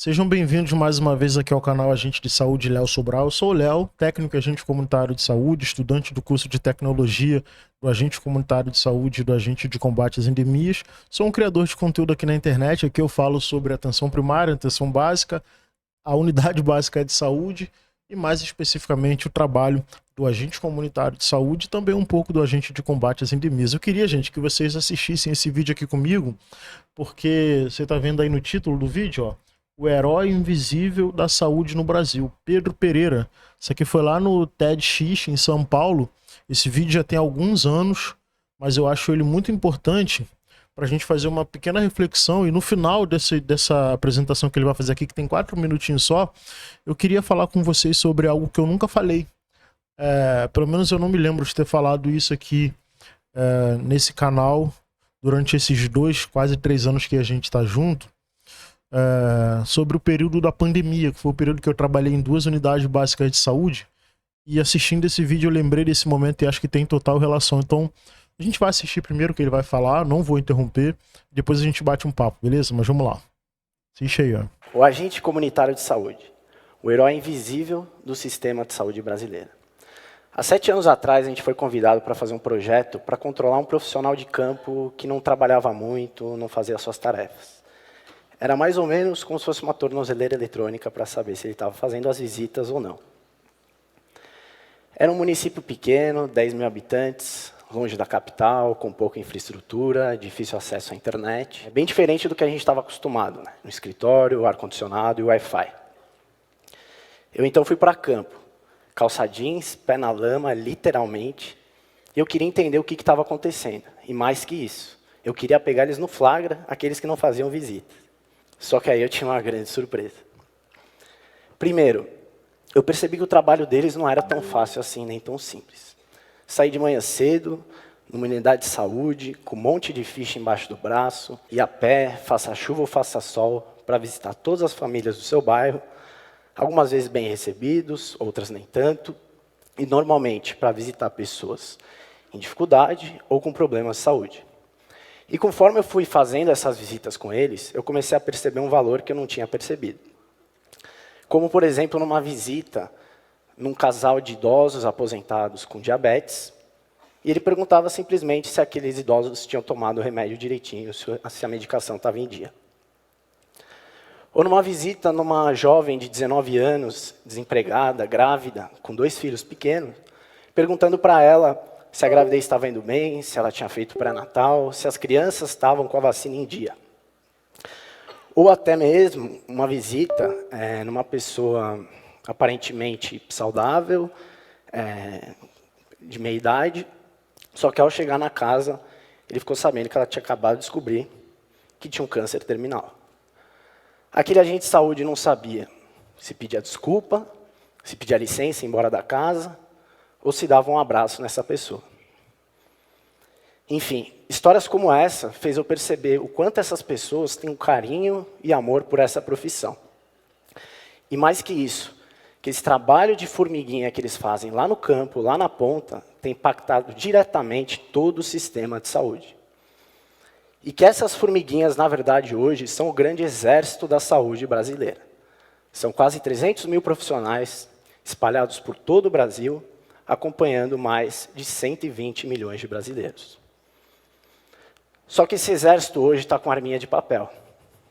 Sejam bem-vindos mais uma vez aqui ao canal Agente de Saúde Léo Sobral. Eu sou o Léo, técnico e agente comunitário de saúde, estudante do curso de tecnologia do agente comunitário de saúde e do agente de combate às endemias. Sou um criador de conteúdo aqui na internet. Aqui eu falo sobre atenção primária, atenção básica, a unidade básica de saúde e mais especificamente o trabalho do agente comunitário de saúde e também um pouco do agente de combate às endemias. Eu queria, gente, que vocês assistissem esse vídeo aqui comigo, porque você está vendo aí no título do vídeo, ó, o herói invisível da saúde no Brasil, Pedro Pereira. Isso aqui foi lá no TEDx em São Paulo. Esse vídeo já tem alguns anos, mas eu acho ele muito importante para a gente fazer uma pequena reflexão. E no final dessa apresentação que ele vai fazer aqui, que tem 4 minutinhos só, eu queria falar com vocês sobre algo que eu nunca falei. Pelo menos eu não me lembro de ter falado isso aqui nesse canal durante esses 2, quase 3 anos que a gente está junto. Sobre o período da pandemia, que foi o período que eu trabalhei em 2 unidades básicas de saúde, e assistindo esse vídeo eu lembrei desse momento e acho que tem total relação. Então, a gente vai assistir primeiro o que ele vai falar, não vou interromper, depois a gente bate um papo, beleza? Mas vamos lá. Assiste aí, ó. O agente comunitário de saúde, o herói invisível do sistema de saúde brasileiro. Há 7 anos atrás, a gente foi convidado para fazer um projeto para controlar um profissional de campo que não trabalhava muito, não fazia as suas tarefas. Era mais ou menos como se fosse uma tornozeleira eletrônica para saber se ele estava fazendo as visitas ou não. Era um município pequeno, 10 mil habitantes, longe da capital, com pouca infraestrutura, difícil acesso à internet. É bem diferente do que a gente estava acostumado, né? No escritório, ar-condicionado e Wi-Fi. Eu então fui para campo, calça jeans, pé na lama, literalmente, e eu queria entender o que estava acontecendo. E mais que isso, eu queria pegar eles no flagra, aqueles que não faziam visitas. Só que aí eu tinha uma grande surpresa. Primeiro, eu percebi que o trabalho deles não era tão fácil assim, nem tão simples. Saí de manhã cedo, numa unidade de saúde, com um monte de ficha embaixo do braço, ia a pé, faça chuva ou faça sol, para visitar todas as famílias do seu bairro, algumas vezes bem recebidos, outras nem tanto, e normalmente para visitar pessoas em dificuldade ou com problemas de saúde. E conforme eu fui fazendo essas visitas com eles, eu comecei a perceber um valor que eu não tinha percebido. Como, por exemplo, numa visita num casal de idosos aposentados com diabetes, e ele perguntava simplesmente se aqueles idosos tinham tomado o remédio direitinho, se a medicação estava em dia. Ou numa visita numa jovem de 19 anos, desempregada, grávida, com 2 filhos pequenos, perguntando para ela se a gravidez estava indo bem, se ela tinha feito pré-natal, se as crianças estavam com a vacina em dia. Ou até mesmo uma visita numa pessoa aparentemente saudável, de meia idade, só que ao chegar na casa, ele ficou sabendo que ela tinha acabado de descobrir que tinha um câncer terminal. Aquele agente de saúde não sabia se pedia desculpa, se pedia licença e ir embora da casa, ou se dava um abraço nessa pessoa. Enfim, histórias como essa fez eu perceber o quanto essas pessoas têm um carinho e amor por essa profissão. E mais que isso, que esse trabalho de formiguinha que eles fazem lá no campo, lá na ponta, tem impactado diretamente todo o sistema de saúde. E que essas formiguinhas, na verdade, hoje, são o grande exército da saúde brasileira. São quase 300 mil profissionais espalhados por todo o Brasil, acompanhando mais de 120 milhões de brasileiros. Só que esse exército hoje está com arminha de papel.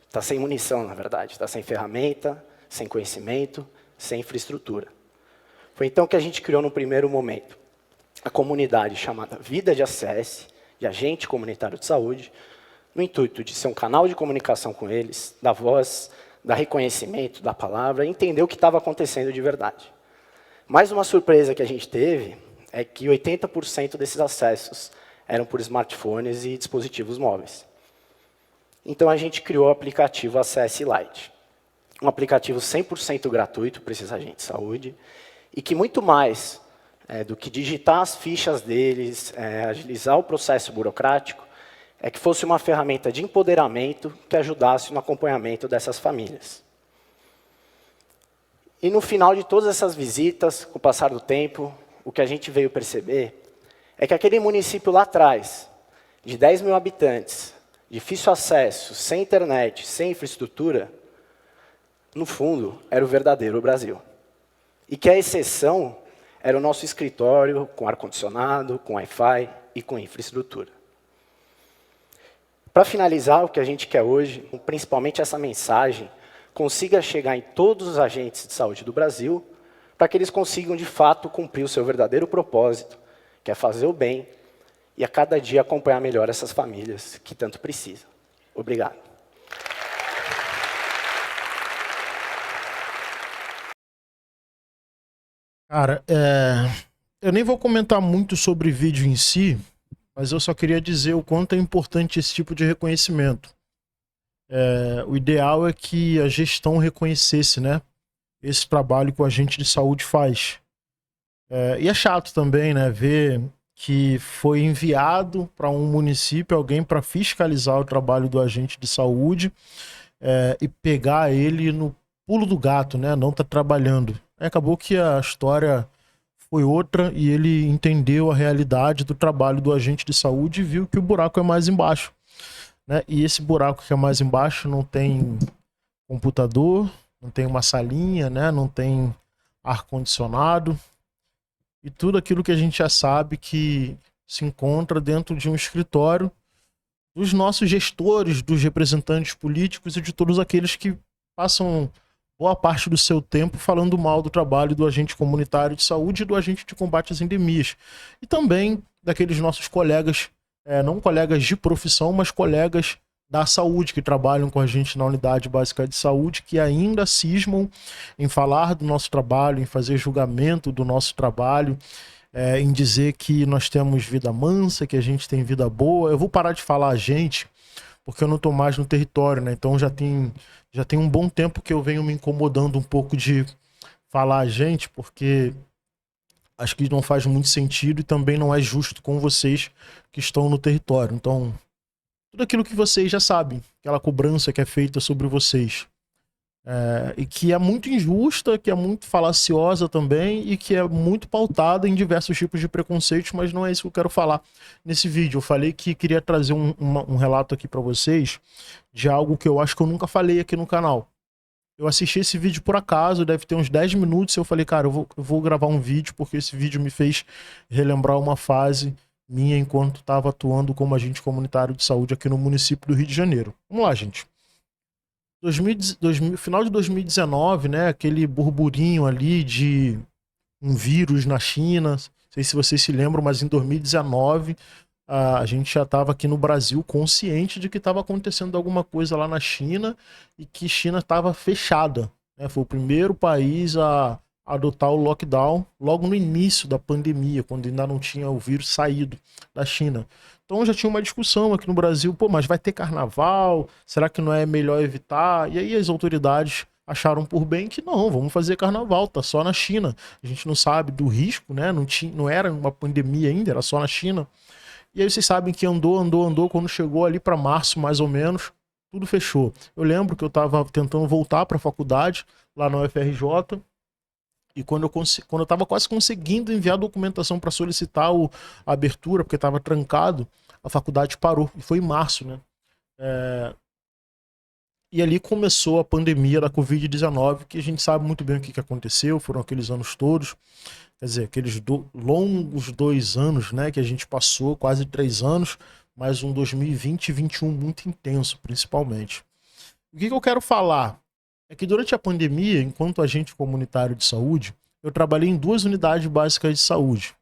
Está sem munição, na verdade. Está sem ferramenta, sem conhecimento, sem infraestrutura. Foi então que a gente criou, no primeiro momento, a comunidade chamada Vida de ACS, de Agente Comunitário de Saúde, no intuito de ser um canal de comunicação com eles, dar voz, dar reconhecimento da palavra, e entender o que estava acontecendo de verdade. Mais uma surpresa que a gente teve é que 80% desses acessos eram por smartphones e dispositivos móveis. Então a gente criou o aplicativo ACS Lite, um aplicativo 100% gratuito para esses agentes de saúde, e que muito mais do que digitar as fichas deles, agilizar o processo burocrático, é que fosse uma ferramenta de empoderamento que ajudasse no acompanhamento dessas famílias. E no final de todas essas visitas, com o passar do tempo, o que a gente veio perceber é que aquele município lá atrás, de 10 mil habitantes, difícil acesso, sem internet, sem infraestrutura, no fundo, era o verdadeiro Brasil. E que a exceção era o nosso escritório com ar-condicionado, com Wi-Fi e com infraestrutura. Para finalizar, o que a gente quer hoje, principalmente essa mensagem, consiga chegar em todos os agentes de saúde do Brasil, para que eles consigam, de fato, cumprir o seu verdadeiro propósito, que é fazer o bem e a cada dia acompanhar melhor essas famílias que tanto precisam. Obrigado. Cara, eu nem vou comentar muito sobre vídeo em si, mas eu só queria dizer o quanto é importante esse tipo de reconhecimento. O ideal é que a gestão reconhecesse, né, esse trabalho que o agente de saúde faz. E é chato também, né, ver que foi enviado para um município alguém para fiscalizar o trabalho do agente de saúde e pegar ele no pulo do gato, né, não tá trabalhando. Acabou que a história foi outra e ele entendeu a realidade do trabalho do agente de saúde e viu que o buraco é mais embaixo, né? E esse buraco que é mais embaixo não tem computador, não tem uma salinha, né? Não tem ar-condicionado e tudo aquilo que a gente já sabe que se encontra dentro de um escritório dos nossos gestores, dos representantes políticos e de todos aqueles que passam boa parte do seu tempo falando mal do trabalho do agente comunitário de saúde e do agente de combate às endemias. E também daqueles nossos colegas, não colegas de profissão, mas colegas da saúde que trabalham com a gente na unidade básica de saúde, que ainda cismam em falar do nosso trabalho, em fazer julgamento do nosso trabalho, em dizer que nós temos vida mansa, que a gente tem vida boa. Eu vou parar de falar a gente, porque eu não tô mais no território, né? Então já tem um bom tempo que eu venho me incomodando um pouco de falar a gente, porque acho que não faz muito sentido e também não é justo com vocês que estão no território. Então, tudo aquilo que vocês já sabem, aquela cobrança que é feita sobre vocês, e que é muito injusta, que é muito falaciosa também e que é muito pautada em diversos tipos de preconceitos, mas não é isso que eu quero falar nesse vídeo. Eu falei que queria trazer um relato aqui para vocês de algo que eu acho que eu nunca falei aqui no canal. Eu assisti esse vídeo por acaso, deve ter uns 10 minutos, e eu falei, cara, eu vou gravar um vídeo, porque esse vídeo me fez relembrar uma fase minha enquanto estava atuando como agente comunitário de saúde aqui no município do Rio de Janeiro. Vamos lá, gente. Final de 2019, né, aquele burburinho ali de um vírus na China, não sei se vocês se lembram, mas em 2019 a gente já estava aqui no Brasil consciente de que estava acontecendo alguma coisa lá na China e que China estava fechada, né? Foi o primeiro país a adotar o lockdown logo no início da pandemia, quando ainda não tinha o vírus saído da China. Então já tinha uma discussão aqui no Brasil, pô, mas vai ter carnaval? Será que não é melhor evitar? E aí as autoridades acharam por bem que não, vamos fazer carnaval, tá só na China. A gente não sabe do risco, né? Não era uma pandemia ainda, era só na China. E aí vocês sabem que andou, quando chegou ali para março, mais ou menos, tudo fechou. Eu lembro que eu estava tentando voltar para a faculdade, lá na UFRJ, e quando eu estava quase conseguindo enviar a documentação para solicitar a abertura, porque estava trancado, a faculdade parou. E foi em março, né? E ali começou a pandemia da Covid-19, que a gente sabe muito bem o que aconteceu, foram aqueles anos todos. Quer dizer, aqueles longos 2 anos, né, que a gente passou, quase 3 anos, mais um 2020 e 2021 muito intenso, principalmente. O que eu quero falar é que durante a pandemia, enquanto agente comunitário de saúde, eu trabalhei em 2 unidades básicas de saúde.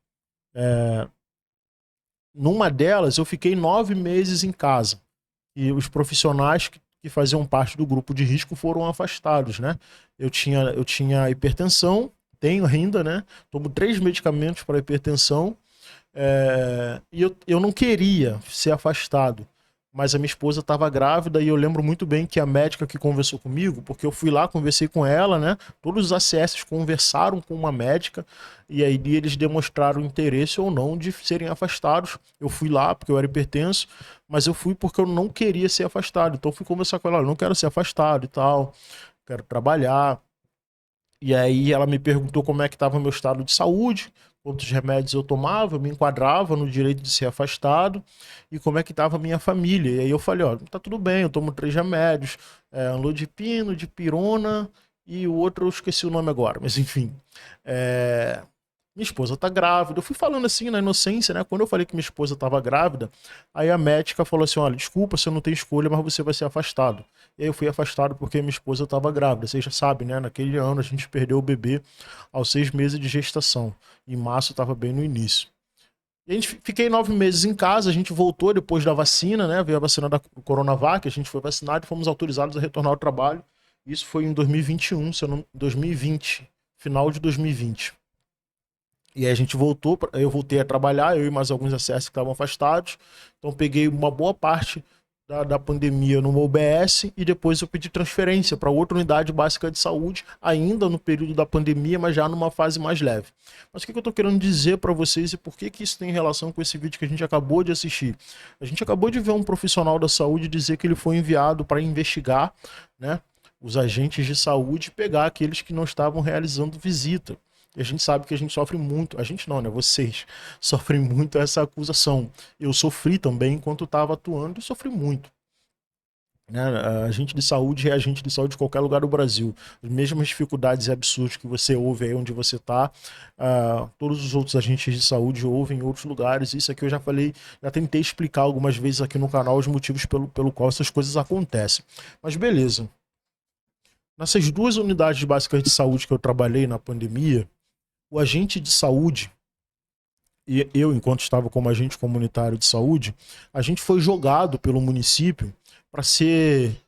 Numa delas, eu fiquei 9 meses em casa. E os profissionais que faziam parte do grupo de risco foram afastados, né? Eu tinha hipertensão, tenho ainda, né? Tomo 3 medicamentos para hipertensão. E eu não queria ser afastado, mas a minha esposa estava grávida e eu lembro muito bem que a médica que conversou comigo, porque eu fui lá, conversei com ela, né? Todos os ACS conversaram com uma médica e aí eles demonstraram interesse ou não de serem afastados. Eu fui lá porque eu era hipertenso, mas eu fui porque eu não queria ser afastado. Então eu fui conversar com ela, eu não quero ser afastado e tal, quero trabalhar. E aí ela me perguntou como é que estava o meu estado de saúde, quantos remédios eu tomava, eu me enquadrava no direito de ser afastado e como é que estava a minha família. E aí eu falei, ó, tá tudo bem, eu tomo 3 remédios, anlodipino, dipirona e o outro eu esqueci o nome agora, mas enfim. É, minha esposa tá grávida. Eu fui falando assim na inocência, né? Quando eu falei que minha esposa tava grávida, aí a médica falou assim: olha, desculpa, você não tem escolha, mas você vai ser afastado. E aí eu fui afastado porque minha esposa tava grávida. Vocês já sabem, né? Naquele ano a gente perdeu o bebê aos 6 meses de gestação. Em março tava bem no início. E a gente fiquei 9 meses em casa, a gente voltou depois da vacina, né? Veio a vacina da Coronavac, a gente foi vacinado e fomos autorizados a retornar ao trabalho. Isso foi em 2021, se eu não, 2020, final de 2020. E aí a gente voltou, eu voltei a trabalhar, eu e mais alguns acessos que estavam afastados. Então peguei uma boa parte da pandemia numa UBS e depois eu pedi transferência para outra unidade básica de saúde, ainda no período da pandemia, mas já numa fase mais leve. Mas o que eu estou querendo dizer para vocês e por que isso tem relação com esse vídeo que a gente acabou de assistir? A gente acabou de ver um profissional da saúde dizer que ele foi enviado para investigar, né, os agentes de saúde e pegar aqueles que não estavam realizando visita. E a gente sabe que a gente sofre muito, a gente não, né? Vocês sofrem muito essa acusação. Eu sofri também enquanto estava atuando e sofri muito. Né? Agente de saúde é agente de saúde de qualquer lugar do Brasil. As mesmas dificuldades e absurdos que você ouve aí onde você está, todos os outros agentes de saúde ouvem em outros lugares. Isso aqui eu já falei, já tentei explicar algumas vezes aqui no canal os motivos pelo qual essas coisas acontecem. Mas beleza. Nessas 2 unidades básicas de saúde que eu trabalhei na pandemia, o agente de saúde, e eu, enquanto estava como agente comunitário de saúde, a gente foi jogado pelo município para ser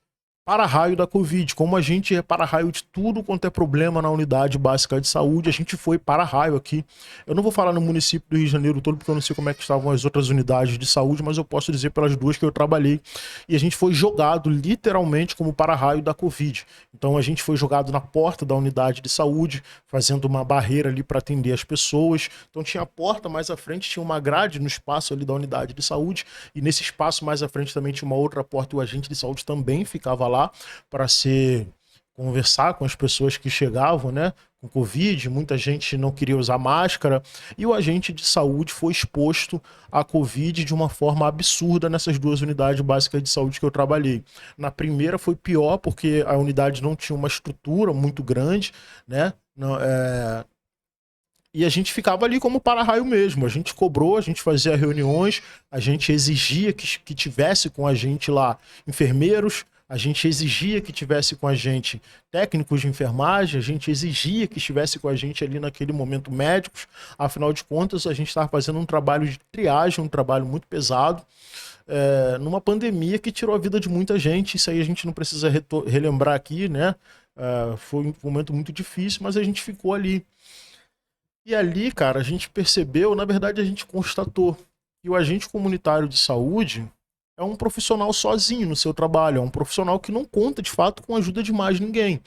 para-raio da Covid. Como a gente é para-raio de tudo quanto é problema na unidade básica de saúde, a gente foi para-raio aqui. Eu não vou falar no município do Rio de Janeiro todo, porque eu não sei como é que estavam as outras unidades de saúde, mas eu posso dizer pelas 2 que eu trabalhei. E a gente foi jogado literalmente como para-raio da Covid. Então a gente foi jogado na porta da unidade de saúde, fazendo uma barreira ali para atender as pessoas. Então tinha a porta mais à frente, tinha uma grade no espaço ali da unidade de saúde, e nesse espaço mais à frente também tinha uma outra porta e o agente de saúde também ficava lá para conversar com as pessoas que chegavam, né, com Covid. Muita gente não queria usar máscara e o agente de saúde foi exposto à Covid de uma forma absurda nessas 2 unidades básicas de saúde que eu trabalhei. Na primeira foi pior porque a unidade não tinha uma estrutura muito grande, né, não, e a gente ficava ali como para-raio mesmo. A gente cobrou, a gente fazia reuniões, a gente exigia que tivesse com a gente lá enfermeiros, a gente exigia que tivesse com a gente técnicos de enfermagem, a gente exigia que estivesse com a gente ali naquele momento médicos. Afinal de contas, a gente estava fazendo um trabalho de triagem, um trabalho muito pesado, numa pandemia que tirou a vida de muita gente. Isso aí a gente não precisa relembrar aqui, né? Foi um momento muito difícil, mas a gente ficou ali. E ali, cara, a gente percebeu, na verdade, a gente constatou que o agente comunitário de saúde é um profissional sozinho no seu trabalho, é um profissional que não conta, de fato, com a ajuda de mais ninguém.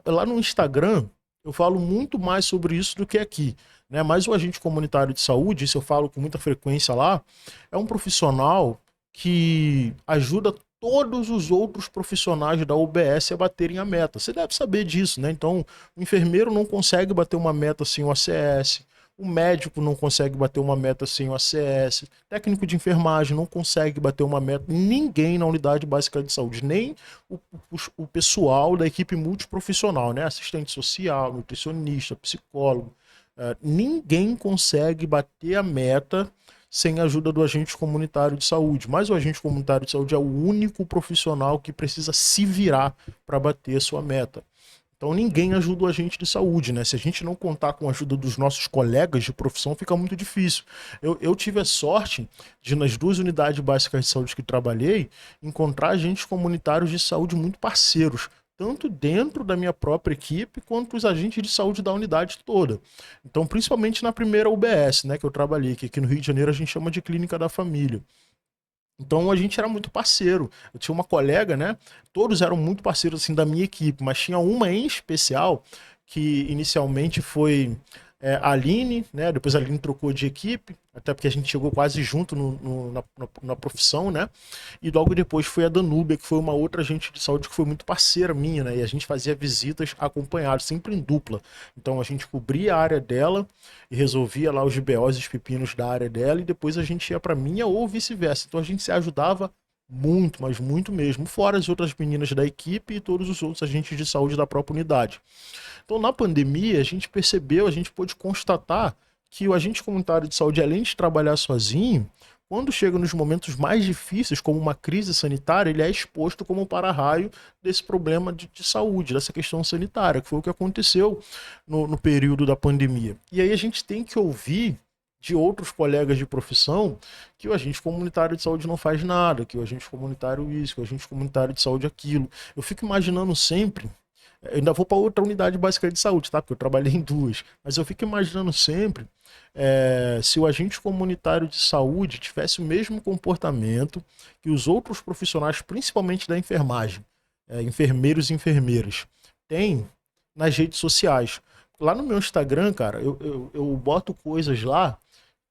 Lá no Instagram, eu falo muito mais sobre isso do que aqui, né? Mas o agente comunitário de saúde, isso eu falo com muita frequência lá, é um profissional que ajuda todos os outros profissionais da UBS a baterem a meta. Você deve saber disso, né? Então, o enfermeiro não consegue bater uma meta sem o ACS, o médico não consegue bater uma meta sem o ACS, técnico de enfermagem não consegue bater uma meta, ninguém na unidade básica de saúde, nem o pessoal da equipe multiprofissional, né? Assistente social, nutricionista, psicólogo, ninguém consegue bater a meta sem a ajuda do agente comunitário de saúde. Mas o agente comunitário de saúde é o único profissional que precisa se virar para bater a sua meta. Então ninguém ajuda o agente de saúde, né? Se a gente não contar com a ajuda dos nossos colegas de profissão, fica muito difícil. Eu tive a sorte de, nas 2 unidades básicas de saúde que trabalhei, encontrar agentes comunitários de saúde muito parceiros, tanto dentro da minha própria equipe, quanto os agentes de saúde da unidade toda. Então, principalmente na primeira UBS, né, que eu trabalhei, que aqui no Rio de Janeiro a gente chama de Clínica da Família. Então a gente era muito parceiro. Eu tinha uma colega, né? Todos eram muito parceiros assim da minha equipe, mas tinha uma em especial que inicialmente foi a Aline, né? Depois a Aline trocou de equipe, até porque a gente chegou quase junto na profissão, né? E logo depois foi a Danúbia, que foi uma outra agente de saúde que foi muito parceira minha, né? E a gente fazia visitas acompanhadas, sempre em dupla. Então a gente cobria a área dela e resolvia lá os BOs e os pepinos da área dela, e depois a gente ia para minha ou vice-versa. Então a gente se ajudava muito, mas muito mesmo, fora as outras meninas da equipe e todos os outros agentes de saúde da própria unidade. Então, na pandemia, a gente percebeu, a gente pôde constatar que o agente comunitário de saúde, além de trabalhar sozinho, quando chega nos momentos mais difíceis, como uma crise sanitária, ele é exposto como um para-raio desse problema de saúde, dessa questão sanitária, que foi o que aconteceu no período da pandemia. E aí a gente tem que ouvir de outros colegas de profissão que o agente comunitário de saúde não faz nada, que o agente comunitário isso, que o agente comunitário de saúde aquilo. Eu fico imaginando sempre, eu ainda vou para outra unidade básica de saúde, tá? Porque eu trabalhei em duas. Mas eu fico imaginando sempre se o agente comunitário de saúde tivesse o mesmo comportamento que os outros profissionais, principalmente da enfermagem, enfermeiros e enfermeiras, têm nas redes sociais. Lá no meu Instagram, cara, eu boto coisas lá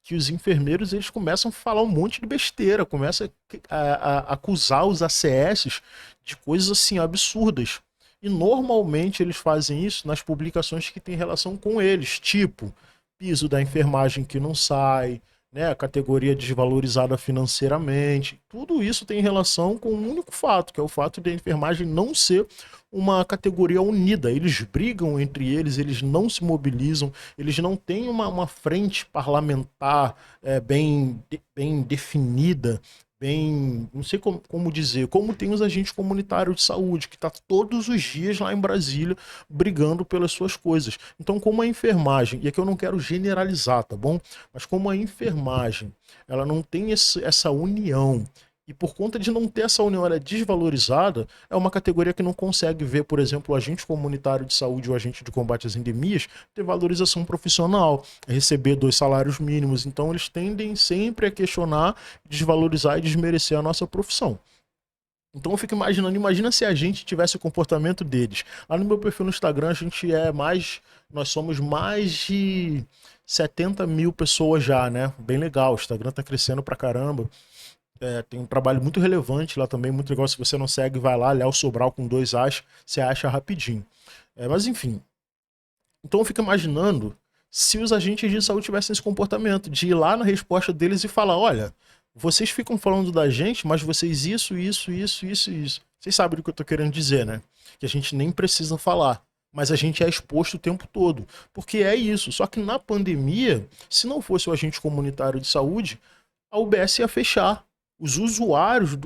que os enfermeiros eles começam a falar um monte de besteira, começam a acusar os ACS de coisas assim absurdas. E normalmente eles fazem isso nas publicações que têm relação com eles, tipo piso da enfermagem que não sai, né, a categoria desvalorizada financeiramente. Tudo isso tem relação com um único fato, que é o fato de a enfermagem não ser uma categoria unida. Eles brigam entre eles, eles não se mobilizam, eles não têm uma frente parlamentar bem definida, bem, não sei como dizer, como tem os agentes comunitários de saúde, que está todos os dias lá em Brasília brigando pelas suas coisas. Então, como a enfermagem, e aqui eu não quero generalizar, tá bom? Mas como a enfermagem, ela não tem essa união, e por conta de não ter essa união, ela é desvalorizada, é uma categoria que não consegue ver, por exemplo, o agente comunitário de saúde ou o agente de combate às endemias ter valorização profissional, receber 2 salários mínimos. Então, eles tendem sempre a questionar, desvalorizar e desmerecer a nossa profissão. Então eu fico imaginando, imagina se a gente tivesse o comportamento deles. Lá no meu perfil no Instagram, nós somos mais de 70 mil pessoas já, né? Bem legal, o Instagram tá crescendo pra caramba. Tem um trabalho muito relevante lá também, muito legal. Se você não segue, vai lá, Léo Sobral com 2 As, você acha rapidinho. Mas enfim, então eu fico imaginando se os agentes de saúde tivessem esse comportamento, de ir lá na resposta deles e falar, olha, vocês ficam falando da gente, mas vocês isso. Vocês sabem do que eu tô querendo dizer, né? Que a gente nem precisa falar, mas a gente é exposto o tempo todo. Porque é isso. Só que na pandemia, se não fosse o agente comunitário de saúde, a UBS ia fechar. Os usuários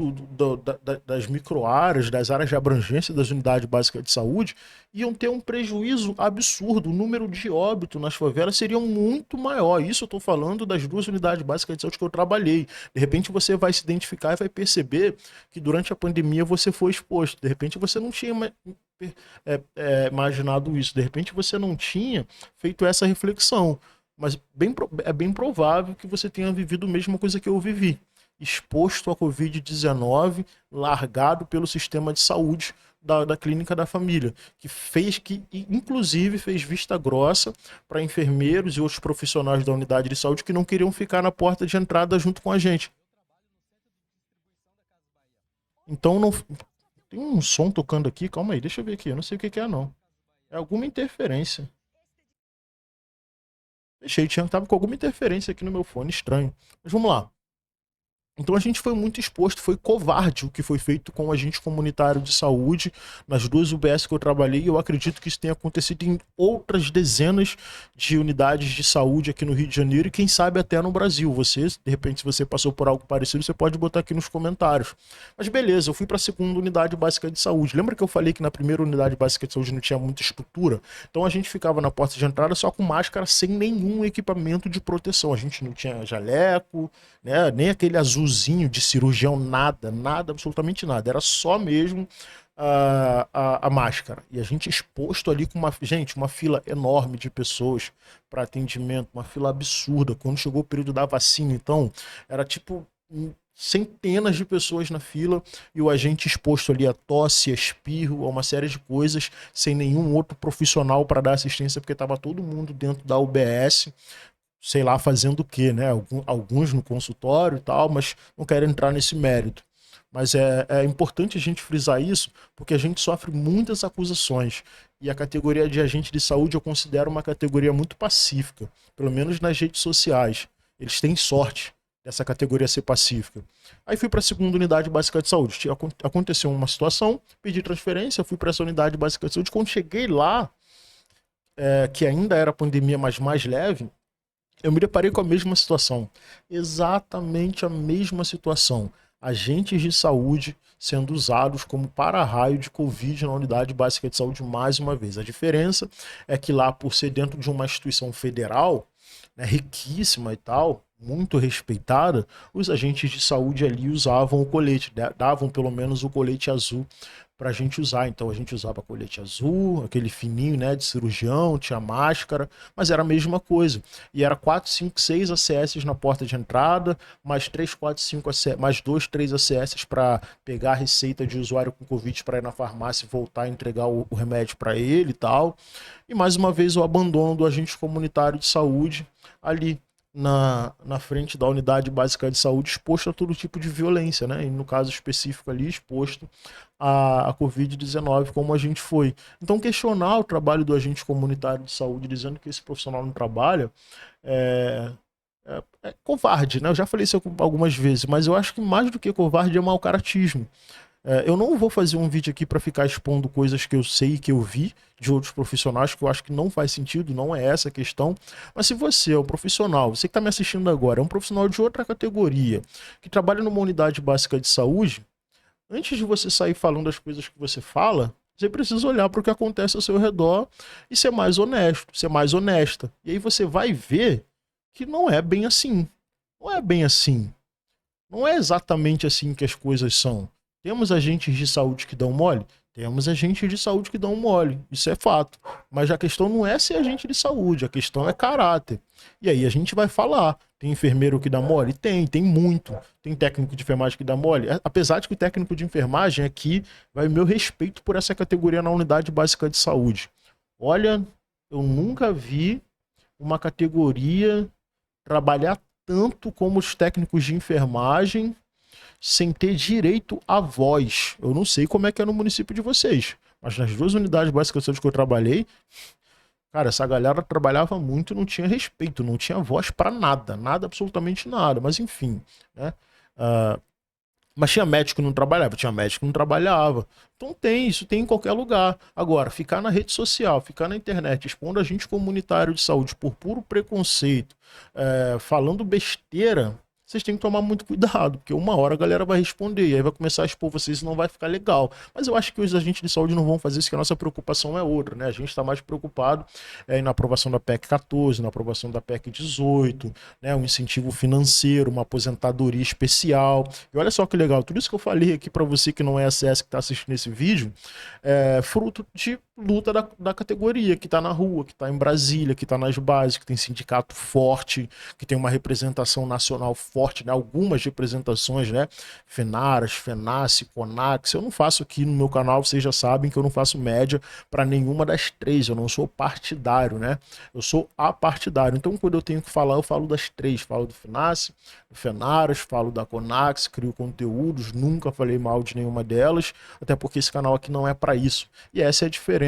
das microáreas, das áreas de abrangência das unidades básicas de saúde, iam ter um prejuízo absurdo. O número de óbito nas favelas seria muito maior. Isso eu estou falando das 2 unidades básicas de saúde que eu trabalhei. De repente você vai se identificar e vai perceber que durante a pandemia você foi exposto. De repente você não tinha imaginado isso. De repente você não tinha feito essa reflexão. Mas é bem provável que você tenha vivido a mesma coisa que eu vivi, exposto à Covid-19, largado pelo sistema de saúde da clínica da família, que inclusive fez vista grossa para enfermeiros e outros profissionais da unidade de saúde que não queriam ficar na porta de entrada junto com a gente. Então não tem um som tocando aqui, calma aí, deixa eu ver aqui, eu não sei o que é não. É alguma interferência. Deixei, tava com alguma interferência aqui no meu fone, estranho. Mas vamos lá. Então a gente foi muito exposto, foi covarde o que foi feito com o agente comunitário de saúde nas 2 UBS que eu trabalhei, e eu acredito que isso tenha acontecido em outras dezenas de unidades de saúde aqui no Rio de Janeiro e quem sabe até no Brasil. Você, de repente, se você passou por algo parecido, você pode botar aqui nos comentários. Mas beleza, eu fui para a 2ª unidade básica de saúde. Lembra que eu falei que na 1ª unidade básica de saúde não tinha muita estrutura? Então a gente ficava na porta de entrada só com máscara, sem nenhum equipamento de proteção. A gente não tinha jaleco, né, nem aquele azulzinho de cirurgião, nada, absolutamente nada. Era só mesmo a máscara. E a gente exposto ali com uma fila enorme de pessoas para atendimento, uma fila absurda. Quando chegou o período da vacina, então, era tipo centenas de pessoas na fila e o agente exposto ali a tosse, a espirro, a uma série de coisas, sem nenhum outro profissional para dar assistência, porque estava todo mundo dentro da UBS, sei lá, fazendo o quê, né? Alguns no consultório e tal, mas não quero entrar nesse mérito. Mas é importante a gente frisar isso, porque a gente sofre muitas acusações. E a categoria de agente de saúde eu considero uma categoria muito pacífica, pelo menos nas redes sociais. Eles têm sorte dessa categoria ser pacífica. Aí fui para a segunda unidade básica de saúde. Aconteceu uma situação, pedi transferência, fui para essa unidade básica de saúde. Quando cheguei lá, que ainda era pandemia, mas mais leve, eu me deparei com a mesma situação. Exatamente a mesma situação. Agentes de saúde sendo usados como para-raio de Covid na unidade básica de saúde mais uma vez. A diferença é que lá, por ser dentro de uma instituição federal, né, riquíssima e tal, muito respeitada, os agentes de saúde ali usavam o colete, davam pelo menos o colete azul para a gente usar. Então a gente usava colete azul, aquele fininho, né, de cirurgião, tinha máscara, mas era a mesma coisa. E era 4, 5, 6 ACS na porta de entrada, mais 3, 4, 5 ACS, mais 2, 3 ACS para pegar a receita de usuário com Covid para ir na farmácia e voltar e entregar o remédio para ele e tal. E mais uma vez o abandono do agente comunitário de saúde ali na frente da unidade básica de saúde, exposto a todo tipo de violência, né? E no caso específico ali, exposto a Covid-19, como a gente foi. Então, questionar o trabalho do agente comunitário de saúde, dizendo que esse profissional não trabalha, é, é covarde, né? Eu já falei isso algumas vezes, mas eu acho que mais do que covarde é mau caratismo. Eu não vou fazer um vídeo aqui para ficar expondo coisas que eu sei e que eu vi de outros profissionais, que eu acho que não faz sentido, não é essa a questão. Mas se você é um profissional, você que está me assistindo agora, é um profissional de outra categoria, que trabalha numa unidade básica de saúde, antes de você sair falando as coisas que você fala, você precisa olhar para o que acontece ao seu redor e ser mais honesto, ser mais honesta. E aí você vai ver que não é bem assim. Não é bem assim. Não é exatamente assim que as coisas são. Temos agentes de saúde que dão mole? Temos agentes de saúde que dão mole. Isso é fato. Mas a questão não é ser agente de saúde, a questão é caráter. E aí a gente vai falar. Tem enfermeiro que dá mole? Tem muito. Tem técnico de enfermagem que dá mole? Apesar de que o técnico de enfermagem aqui vai o meu respeito por essa categoria na unidade básica de saúde. Olha, eu nunca vi uma categoria trabalhar tanto como os técnicos de enfermagem sem ter direito à voz. Eu não sei como é que é no município de vocês, mas nas duas unidades básicas de saúde que eu trabalhei, cara, essa galera trabalhava muito e não tinha respeito, não tinha voz para nada, nada, absolutamente nada, mas enfim, né? Uh, mas tinha médico que não trabalhava, tinha médico que não trabalhava. Então tem, isso tem em qualquer lugar. Agora, ficar na rede social, ficar na internet, expondo agente comunitário de saúde por puro preconceito, falando besteira, vocês têm que tomar muito cuidado, porque uma hora a galera vai responder, e aí vai começar a expor vocês e não vai ficar legal. Mas eu acho que os agentes de saúde não vão fazer isso, que a nossa preocupação é outra, né? A gente está mais preocupado na aprovação da PEC 14, na aprovação da PEC 18, né? Um incentivo financeiro, uma aposentadoria especial. E olha só que legal, tudo isso que eu falei aqui para você que não é SS que está assistindo esse vídeo, é fruto de luta da categoria, que está na rua, que está em Brasília, que está nas bases, que tem sindicato forte, que tem uma representação nacional forte, né? Algumas representações, né? Fenaras, Fenace, Conax. Eu não faço aqui no meu canal, vocês já sabem que eu não faço média para nenhuma das três, eu não sou partidário, né? Eu sou apartidário. Então, quando eu tenho que falar, eu falo das três, falo do Fenace, do Fenaras, falo da Conax, crio conteúdos, nunca falei mal de nenhuma delas, até porque esse canal aqui não é para isso. E essa é a diferença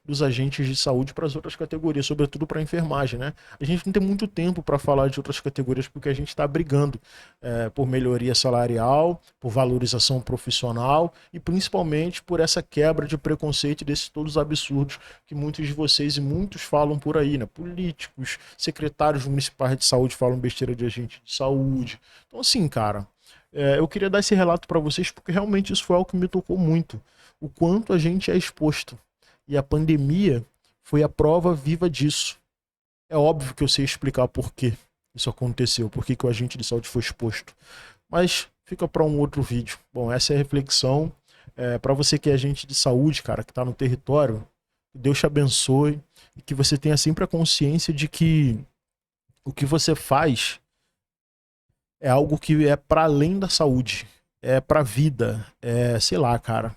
dos agentes de saúde para as outras categorias, sobretudo para a enfermagem, né? A gente não tem muito tempo para falar de outras categorias porque a gente está brigando por melhoria salarial, por valorização profissional e principalmente por essa quebra de preconceito desses todos absurdos que muitos de vocês e muitos falam por aí, né? Políticos, secretários municipais de saúde falam besteira de agente de saúde. Então assim, cara, eu queria dar esse relato para vocês porque realmente isso foi algo que me tocou muito. O quanto a gente é exposto. E a pandemia foi a prova viva disso. É óbvio que eu sei explicar por que isso aconteceu, por que o agente de saúde foi exposto. Mas fica para um outro vídeo. Bom, essa é a reflexão. Para você que é agente de saúde, cara, que está no território, que Deus te abençoe e que você tenha sempre a consciência de que o que você faz é algo que é para além da saúde, é pra vida, sei lá, cara.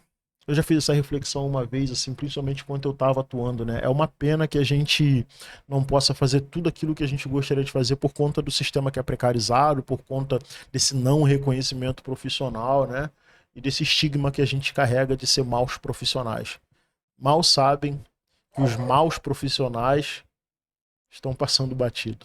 Eu já fiz essa reflexão uma vez, assim, principalmente quando eu estava atuando, né? É uma pena que a gente não possa fazer tudo aquilo que a gente gostaria de fazer por conta do sistema que é precarizado, por conta desse não reconhecimento profissional, né? E desse estigma que a gente carrega de ser maus profissionais. Mal sabem que os maus profissionais estão passando batido.